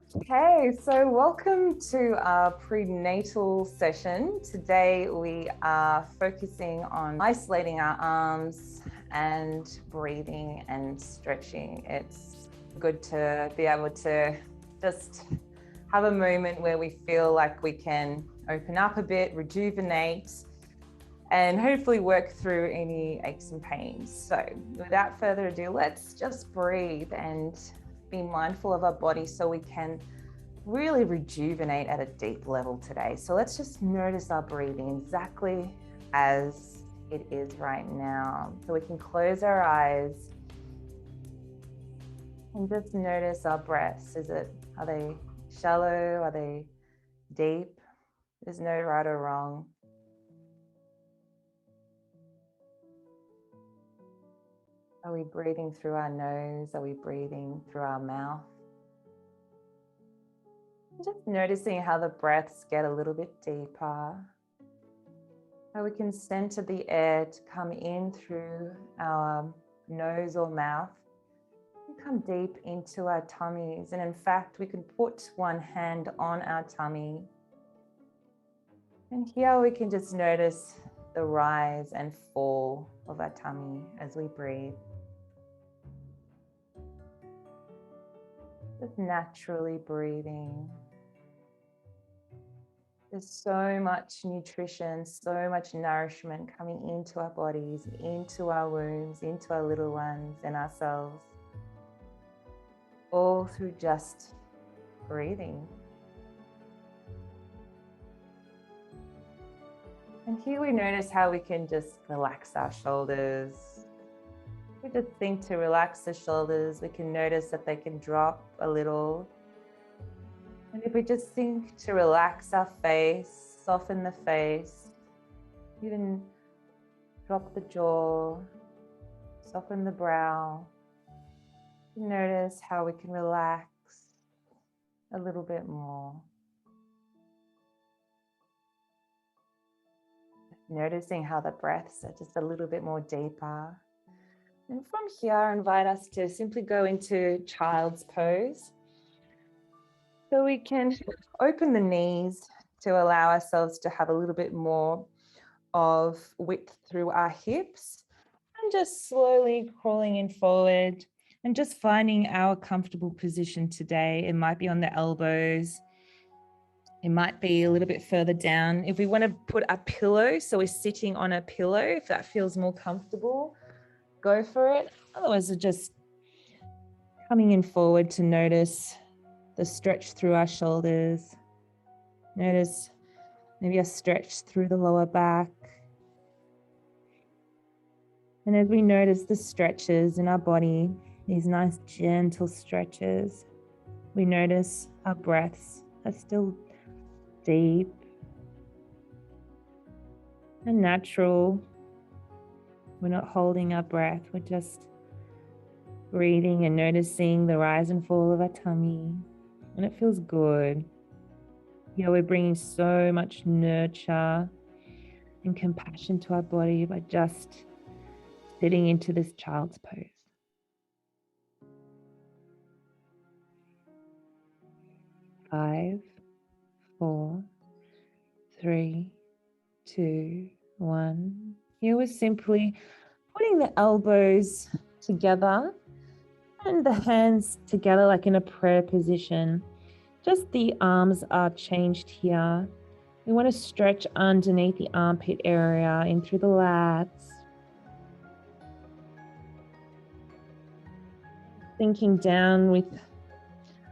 Okay, so welcome to our prenatal session. Today we are focusing on isolating our arms and breathing and stretching. It's good to be able to just have a moment where we feel like we can open up a bit, rejuvenate, and hopefully work through any aches and pains. So without further ado, let's just breathe and be mindful of our body so we can really rejuvenate at a deep level today. So let's just notice our breathing exactly as it is right now. So we can close our eyes and just notice our breaths. Are they shallow? Are they deep? There's no right or wrong. Are we breathing through our nose? Are we breathing through our mouth? Just noticing how the breaths get a little bit deeper. How we can center the air to come in through our nose or mouth and come deep into our tummies. And in fact, we can put one hand on our tummy. And here we can just notice the rise and fall of our tummy as we breathe. Just naturally breathing. There's so much nutrition, so much nourishment coming into our bodies, into our wombs, into our little ones and ourselves, all through just breathing. And here we notice how we can just relax our shoulders. We just think to relax the shoulders, we can notice that they can drop a little. And if we just think to relax our face, soften the face, even drop the jaw, soften the brow, notice how we can relax a little bit more. Noticing how the breaths are just a little bit more deeper. And from here, I invite us to simply go into child's pose. So we can open the knees to allow ourselves to have a little bit more of width through our hips, and just slowly crawling in forward and just finding our comfortable position today. It might be on the elbows. It might be a little bit further down. If we want to put a pillow, so we're sitting on a pillow, if that feels more comfortable, go for it. Otherwise, we're just coming in forward to notice the stretch through our shoulders. Notice maybe a stretch through the lower back. And as we notice the stretches in our body, these nice gentle stretches, we notice our breaths are still deep and natural. We're not holding our breath, we're just breathing and noticing the rise and fall of our tummy. And it feels good. Yeah, we're bringing so much nurture and compassion to our body by just sitting into this child's pose. Five, 4, 3, 2, 1. Here we're simply putting the elbows together and the hands together like in a prayer position. Just the arms are changed here. We want to stretch underneath the armpit area in through the lats. Sinking down with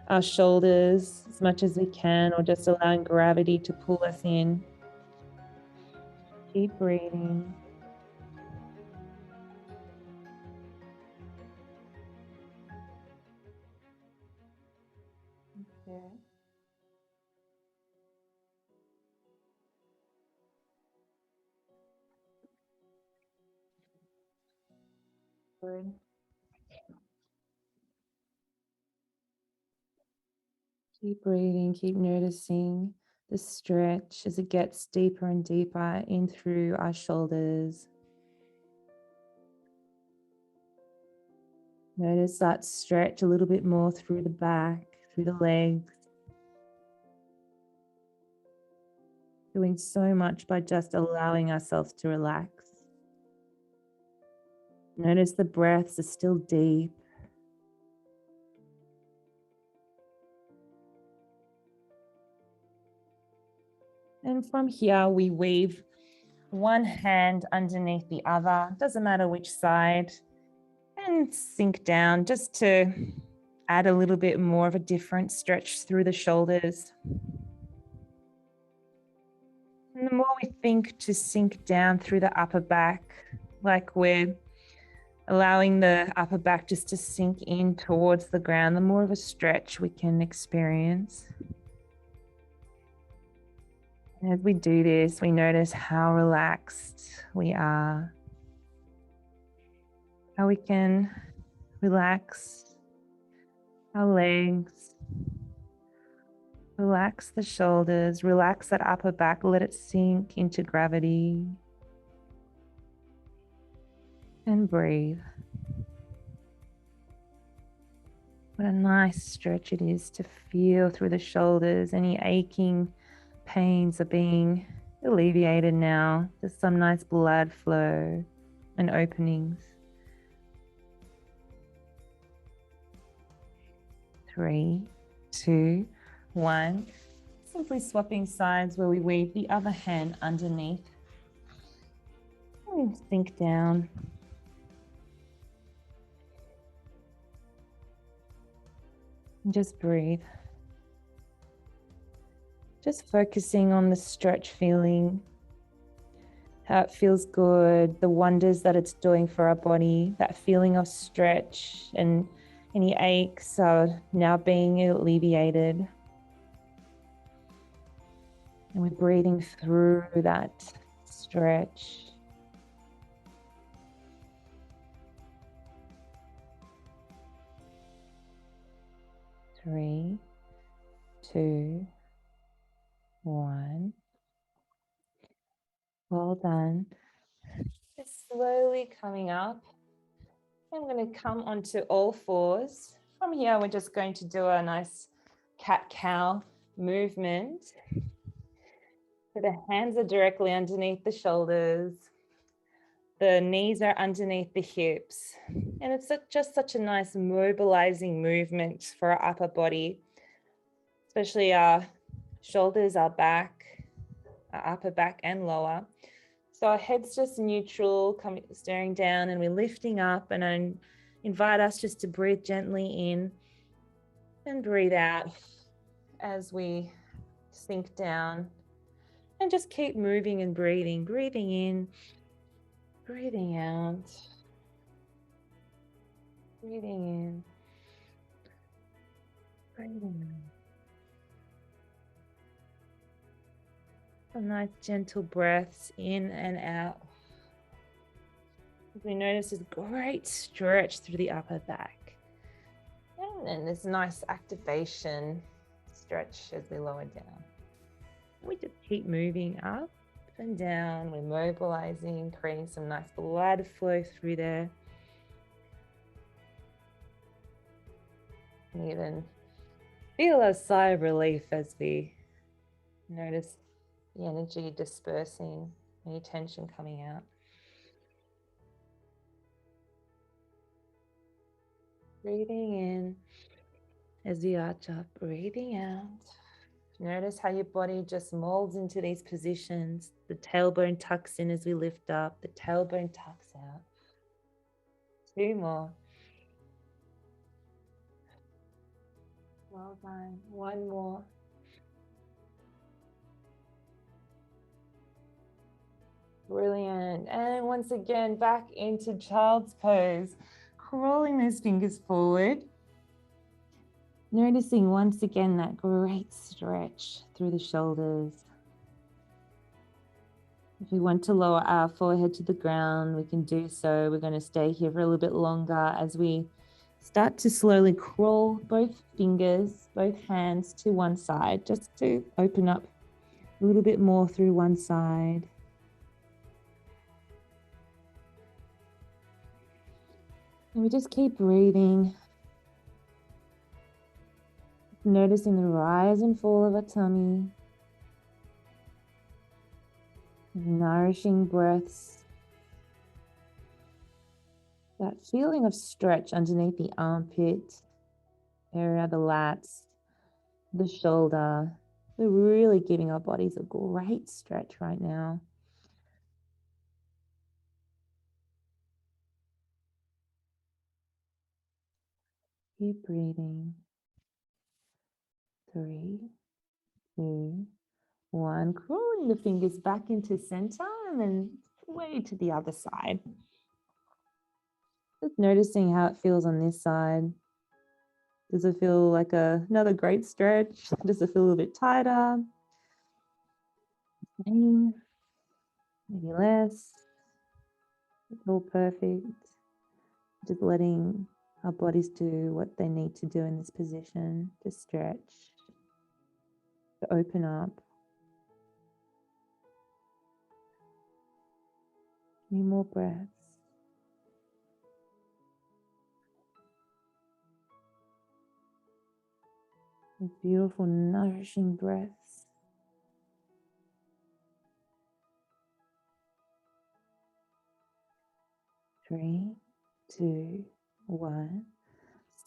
our shoulders as much as we can, or just allowing gravity to pull us in. Keep breathing. Okay. Good. Keep breathing, keep noticing the stretch as it gets deeper and deeper in through our shoulders. Notice that stretch a little bit more through the back, through the legs. Doing so much by just allowing ourselves to relax. Notice the breaths are still deep. And from here, we weave one hand underneath the other, doesn't matter which side, and sink down just to add a little bit more of a different stretch through the shoulders. And the more we think to sink down through the upper back, like we're allowing the upper back just to sink in towards the ground, the more of a stretch we can experience. And as we do this, we notice how relaxed we are, how we can relax our legs, relax the shoulders, relax that upper back, let it sink into gravity, and breathe. What a nice stretch it is to feel through the shoulders. Any aching pains are being alleviated now. There's some nice blood flow and openings. 3, 2, 1. Simply swapping sides where we weave the other hand underneath. And sink down. And just breathe. Just focusing on the stretch feeling, how it feels good, the wonders that it's doing for our body, that feeling of stretch, and any aches are now being alleviated. And we're breathing through that stretch. Three, 2, 1. Well done. Just slowly coming up. I'm going to come onto all fours. From here, we're just going to do a nice cat-cow movement. So the hands are directly underneath the shoulders. The knees are underneath the hips. And it's just such a nice mobilizing movement for our upper body, especially our shoulders, our back, our upper back and lower. So our head's just neutral, staring down, and we're lifting up. And I invite us just to breathe gently in and breathe out as we sink down. And just keep moving and breathing. Breathing in, breathing out. Breathing in, breathing out. Some nice gentle breaths in and out. As we notice this great stretch through the upper back. And then this nice activation stretch as we lower down. We just keep moving up and down. We're mobilizing, creating some nice blood flow through there. And even feel a sigh of relief as we notice the energy dispersing, any tension coming out. Breathing in as we arch up, breathing out. Notice how your body just molds into these positions. The tailbone tucks in as we lift up, the tailbone tucks out. 2 more. Well done. 1 more. Brilliant. And once again, back into child's pose, crawling those fingers forward. Noticing once again that great stretch through the shoulders. If we want to lower our forehead to the ground, we can do so. We're going to stay here for a little bit longer as we start to slowly crawl both fingers, both hands to one side, just to open up a little bit more through one side. And we just keep breathing. Noticing the rise and fall of our tummy. Nourishing breaths. That feeling of stretch underneath the armpit area, the lats, the shoulder. We're really giving our bodies a great stretch right now. Keep breathing. 3, 2, 1. Crawling the fingers back into center and then way to the other side. Just noticing how it feels on this side. Does it feel like another great stretch? Does it feel a little bit tighter? Maybe less. It's all perfect. Just letting our bodies do what they need to do in this position, to stretch, to open up. Few more breaths. These beautiful, nourishing breaths. 3, 2, 1.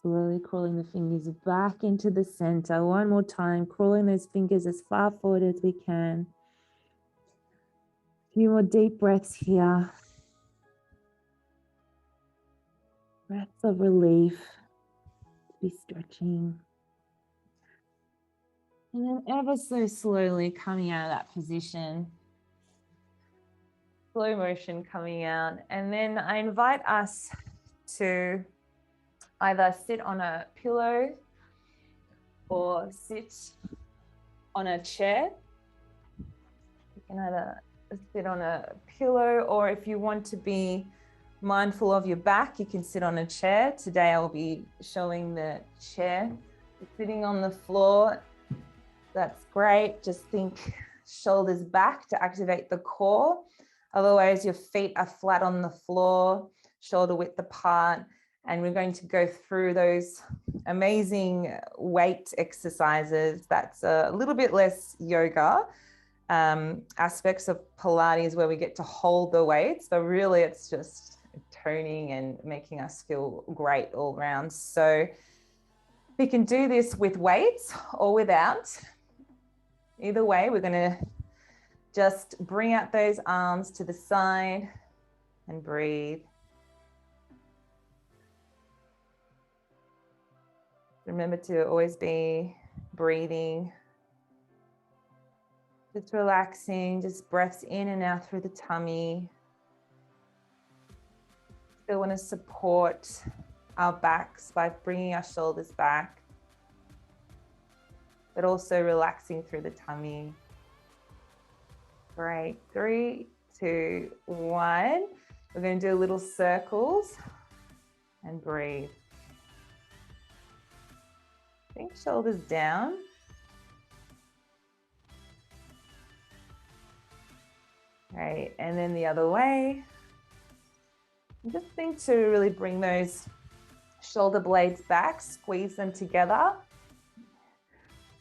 Slowly crawling the fingers back into the center. One more time, crawling those fingers as far forward as we can. A few more deep breaths here. Breaths of relief. Be stretching. And then ever so slowly coming out of that position. Slow motion coming out. And then I invite us to either sit on a pillow or sit on a chair. You can either sit on a pillow, or if you want to be mindful of your back, you can sit on a chair. Today I'll be showing the chair. Sitting on the floor, that's great. Just think shoulders back to activate the core. Otherwise, your feet are flat on the floor, shoulder width apart. And we're going to go through those amazing weight exercises. That's a little bit less yoga aspects of Pilates where we get to hold the weights, but really it's just toning and making us feel great all around. So we can do this with weights or without. Either way, we're going to just bring out those arms to the side and breathe. Remember to always be breathing, just relaxing, just breaths in and out through the tummy. Still want to support our backs by bringing our shoulders back, but also relaxing through the tummy. Great. 3, 2, 1. We're going to do little circles and breathe. Think shoulders down. Right, and then the other way. Just think to really bring those shoulder blades back, squeeze them together.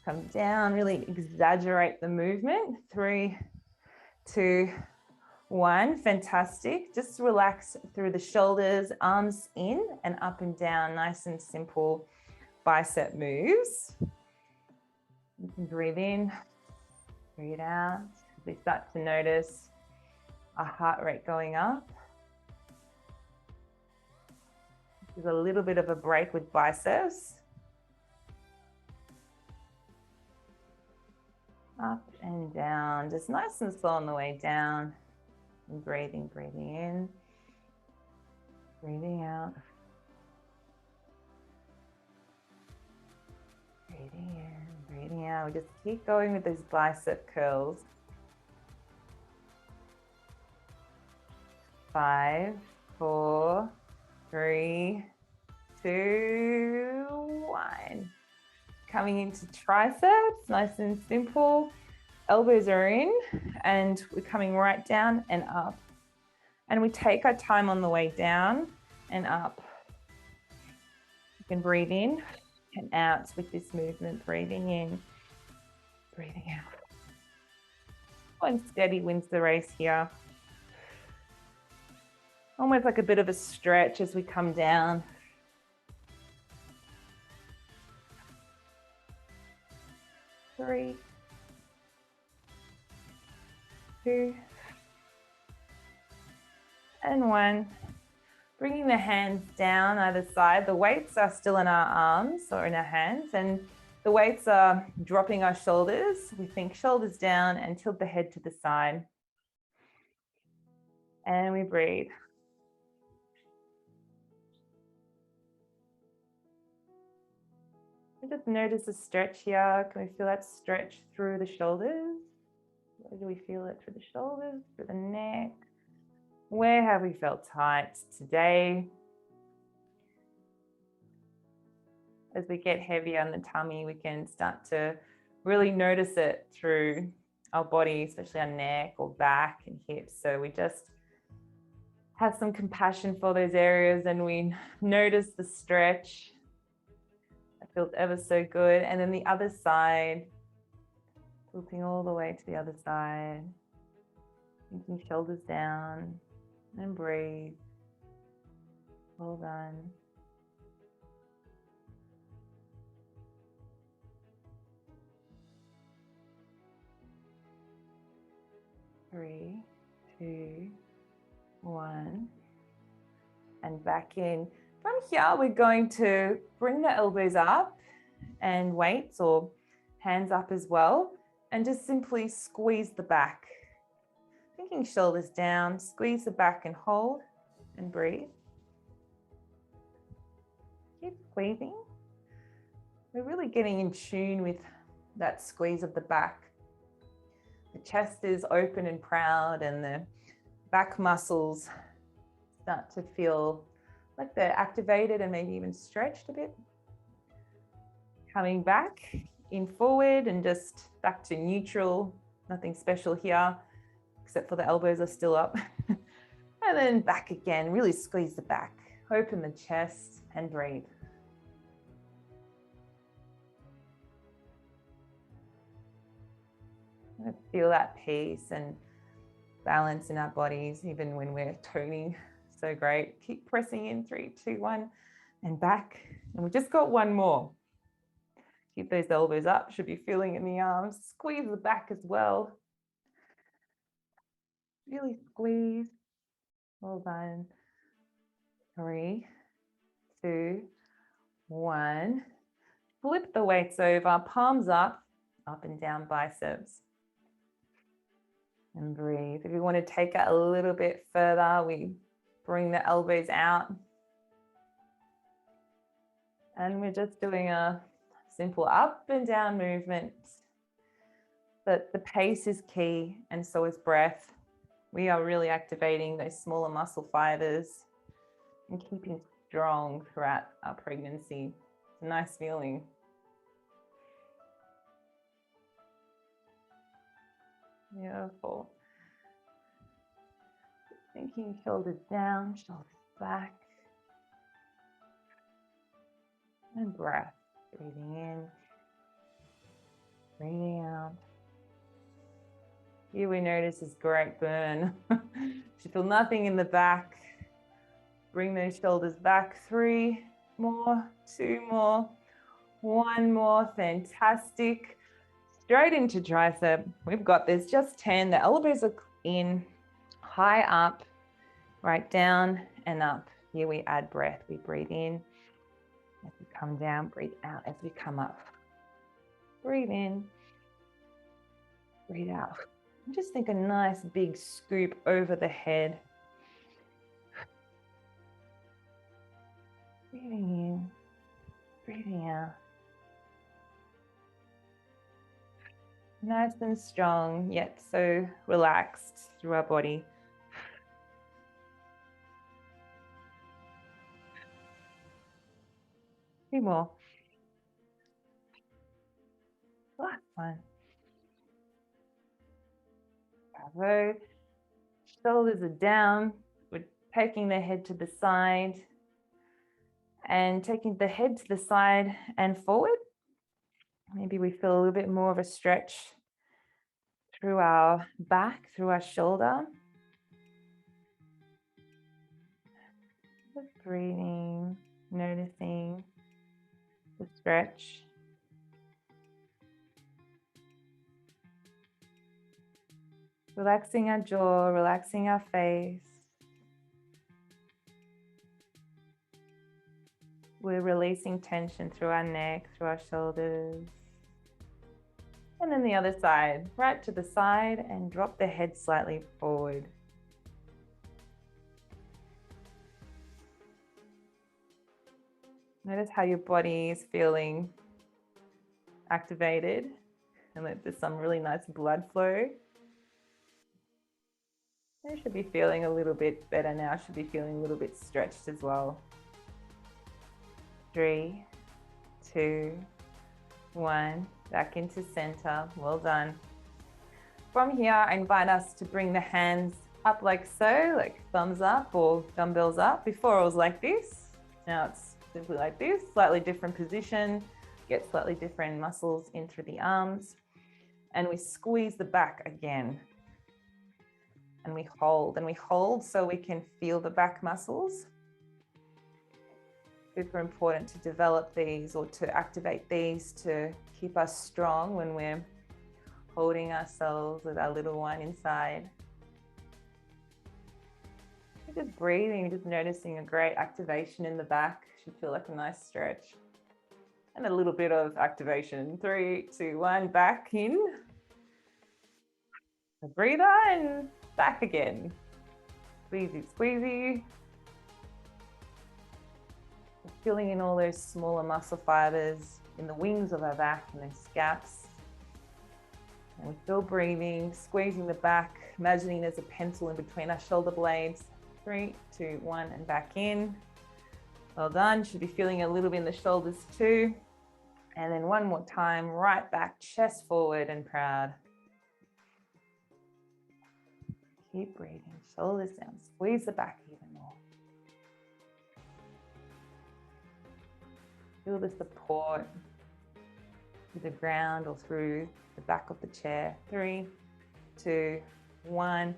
Come down, really exaggerate the movement. 3, 2, 1. Fantastic. Just relax through the shoulders, arms in and up and down. Nice and simple bicep moves. You can breathe in, breathe out. We start to notice our heart rate going up. There's a little bit of a break with biceps. Up and down, just nice and slow on the way down. And breathing, breathing in, breathing out. Breathing in, breathing out. We just keep going with those bicep curls. 5, 4, 3, 2, 1. Coming into triceps, nice and simple. Elbows are in and we're coming right down and up. And we take our time on the way down and up. You can breathe in and out with this movement. Breathing in, breathing out. And steady wins the race here. Almost like a bit of a stretch as we come down. 3, 2, and 1. Bringing the hands down either side. The weights are still in our arms or in our hands, and the weights are dropping our shoulders. We think shoulders down and tilt the head to the side. And we breathe. Just notice the stretch here. Can we feel that stretch through the shoulders? Where do we feel it? Through the shoulders, through the neck? Where have we felt tight today? As we get heavier on the tummy, we can start to really notice it through our body, especially our neck or back and hips. So we just have some compassion for those areas and we notice the stretch. It feels ever so good. And then the other side, tilting all the way to the other side, sinking shoulders down and breathe. Well done. Three, 2, 1, and back in. From here, we're going to bring the elbows up and weights or hands up as well, and just simply squeeze the back. Thinking shoulders down, squeeze the back and hold and breathe. Keep squeezing. We're really getting in tune with that squeeze of the back. The chest is open and proud and the back muscles start to feel like they're activated and maybe even stretched a bit. Coming back in forward and just back to neutral. Nothing special here, except for the elbows are still up. And then back again, really squeeze the back, open the chest and breathe. Feel that peace and balance in our bodies, even when we're toning. So great. Keep pressing in. 3, 2, 1, and back. And we just got one more. Keep those elbows up. Should be feeling in the arms. Squeeze the back as well. Really squeeze. Well done. 3, 2, 1. Flip the weights over. Palms up and down biceps. And breathe. If you want to take it a little bit further, we bring the elbows out. And we're just doing a simple up and down movement. But the pace is key, and so is breath. We are really activating those smaller muscle fibers and keeping strong throughout our pregnancy. It's a nice feeling. Beautiful. Sinking shoulders down, shoulders back. And breath. Breathing in, breathing out. Here we notice this great burn. You feel nothing in the back. Bring those shoulders back. 3 more, 2 more, 1 more. Fantastic. Straight into tricep. We've got this. Just 10. The elbows are in, high up, right down and up. Here we add breath. We breathe in. As we come down, breathe out as we come up. Breathe in, breathe out. And just think a nice big scoop over the head. Breathing in, breathing out. Nice and strong, yet so relaxed through our body. Few more. Last one. Bravo. Shoulders are down. We're taking the head to the side and taking the head to the side and forward. Maybe we feel a little bit more of a stretch through our back, through our shoulder. Just breathing, noticing the stretch. Relaxing our jaw, relaxing our face. We're releasing tension through our neck, through our shoulders. And then the other side, right to the side, and drop the head slightly forward. Notice how your body is feeling activated and that there's some really nice blood flow. You should be feeling a little bit better now. Should be feeling a little bit stretched as well. 3, 2, 1. Back into center. Well done. From here, I invite us to bring the hands up like so, like thumbs up or dumbbells up. Before it was like this. Now it's simply like this. Slightly different position. Get slightly different muscles in through the arms. And we squeeze the back again. And we hold so we can feel the back muscles. Super important to develop these or to activate these to keep us strong when we're holding ourselves with our little one inside. Just breathing, just noticing a great activation in the back. Should feel like a nice stretch. And a little bit of activation. 3, 2, 1, back in. A breather and back again. Squeezy, squeezy. Filling in all those smaller muscle fibers in the wings of our back and the scaps. And we're still breathing, squeezing the back, imagining there's a pencil in between our shoulder blades. 3, 2, 1, and back in. Well done. Should be feeling a little bit in the shoulders too. And then one more time, right back, chest forward and proud. Keep breathing, shoulders down, squeeze the back even more. Feel the support to the ground or through the back of the chair. 3, 2, 1,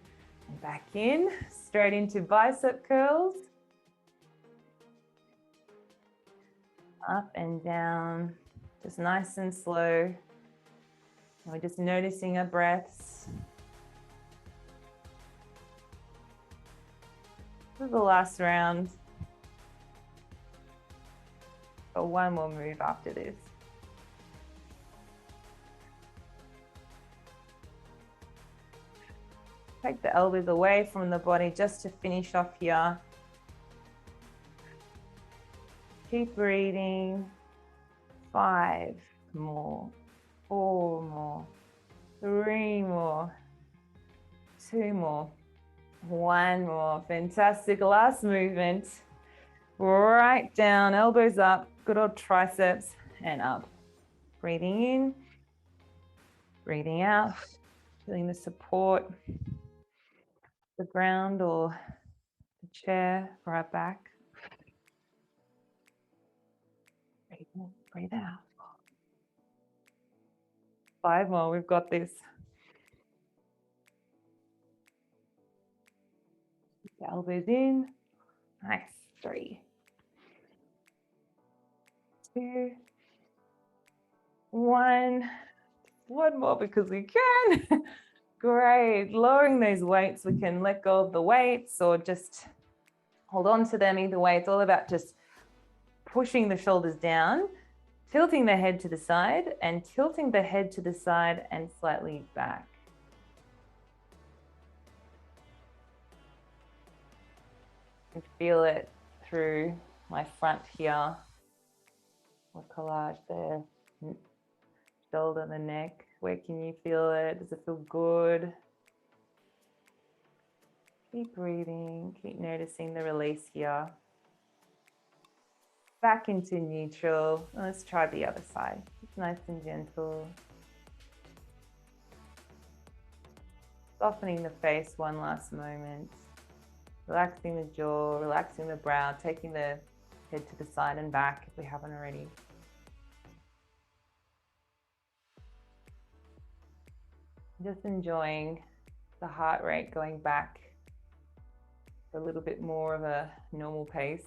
and back in, straight into bicep curls. Up and down, just nice and slow. And we're just noticing our breaths. This is the last round. Got one more move after this. Take the elbows away from the body just to finish off here. Keep breathing. 5 more, 4 more, 3 more, 2 more, 1 more. Fantastic. Last movement. Right down, elbows up, good old triceps, and up. Breathing in, breathing out, feeling the support, the ground or the chair for our back. Breathe in, breathe out. 5 more, we've got this. Keep the elbows in. Nice. 3, 2, 1. One more because we can. Great. Lowering those weights, we can let go of the weights or just hold on to them. Either way, it's all about just pushing the shoulders down, tilting the head to the side and tilting the head to the side and slightly back. And feel it through my front here. Or collage there. Shoulder, the neck. Where can you feel it? Does it feel good? Keep breathing. Keep noticing the release here. Back into neutral. Let's try the other side. It's nice and gentle. Softening the face one last moment. Relaxing the jaw, relaxing the brow, taking the head to the side and back if we haven't already. Just enjoying the heart rate going back a little bit more of a normal pace.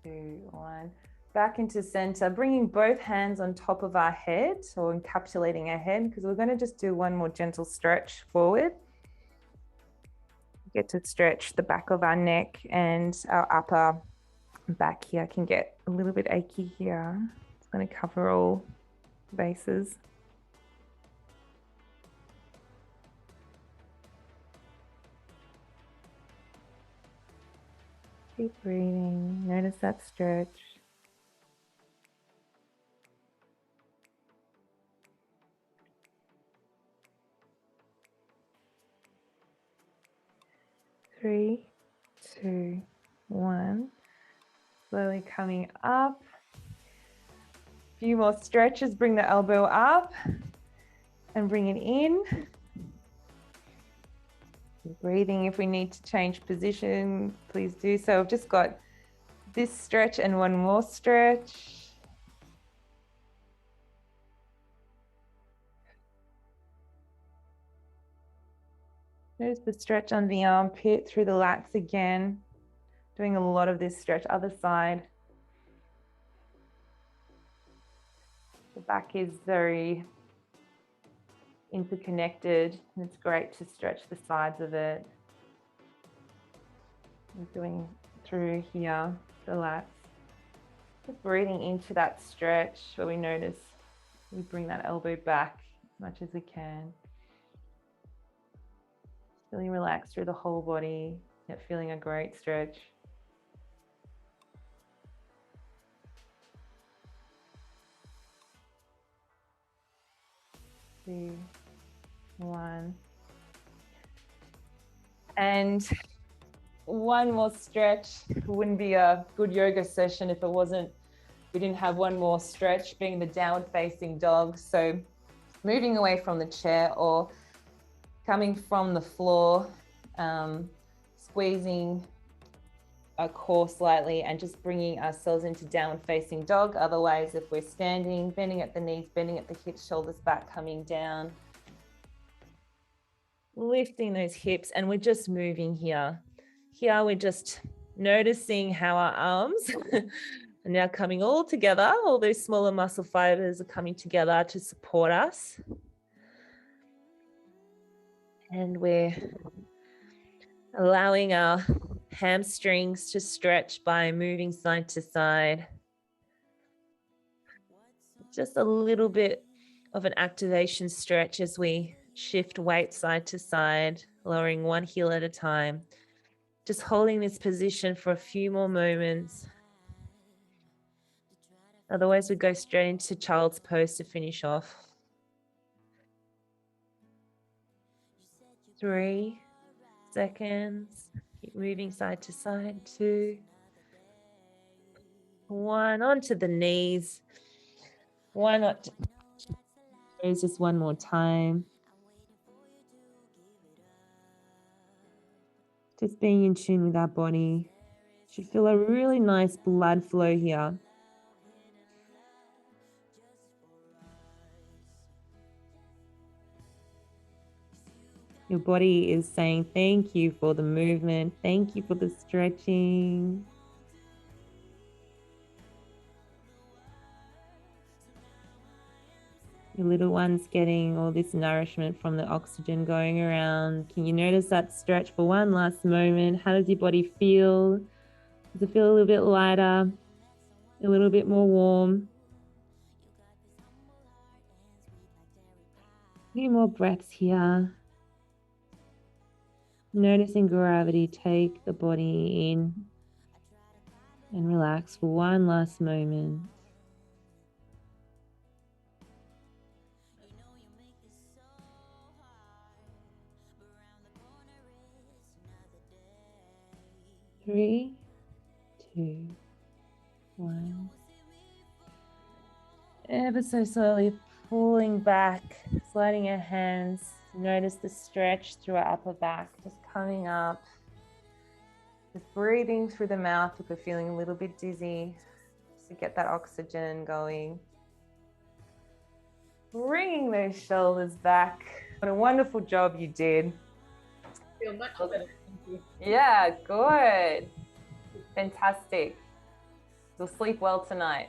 2, 1. Back into center, bringing both hands on top of our head or encapsulating our head, because we're going to just do one more gentle stretch forward. Get to stretch the back of our neck, and our upper back here can get a little bit achy here. It's going to cover all bases. Keep breathing. Notice that stretch. Three, 2, 1. Slowly coming up. A few more stretches. Bring the elbow up and bring it in. Breathing. If we need to change position, please do so. I've just got this stretch and one more stretch. There's the stretch on the armpit through the lats again. Doing a lot of this stretch. Other side. The back is very interconnected, and it's great to stretch the sides of it. I'm doing through here, the lats. Just breathing into that stretch where we notice we bring that elbow back as much as we can. Feeling relaxed through the whole body, yet feeling a great stretch. 2, 1. And one more stretch. It wouldn't be a good yoga session if we didn't have one more stretch, being the downward facing dog. So moving away from the chair or coming from the floor, squeezing our core slightly and just bringing ourselves into downward facing dog. Otherwise, if we're standing, bending at the knees, bending at the hips, shoulders back, coming down, lifting those hips, and we're just moving here. Here we're just noticing how our arms are now coming all together. All those smaller muscle fibers are coming together to support us. And we're allowing our hamstrings to stretch by moving side to side. Just a little bit of an activation stretch as we shift weight side to side, lowering one heel at a time. Just holding this position for a few more moments. Otherwise, we go straight into child's pose to finish off. 3 seconds. Keep moving side to side. 2, 1. Onto the knees. Why not? Just one more time. Just being in tune with our body. Should feel a really nice blood flow here. Your body is saying thank you for the movement. Thank you for the stretching. Your little one's getting all this nourishment from the oxygen going around. Can you notice that stretch for one last moment? How does your body feel? Does it feel a little bit lighter? A little bit more warm? A few more breaths here. Noticing gravity take the body in and relax for one last moment. Three, 2, 1. Ever so slowly pulling back, sliding our hands. Notice the stretch through our upper back, just coming up. Just breathing through the mouth if we're feeling a little bit dizzy, just to get that oxygen going. Bringing those shoulders back. What a wonderful job you did. Feel much better. Thank you. Yeah, good. Fantastic. You'll sleep well tonight.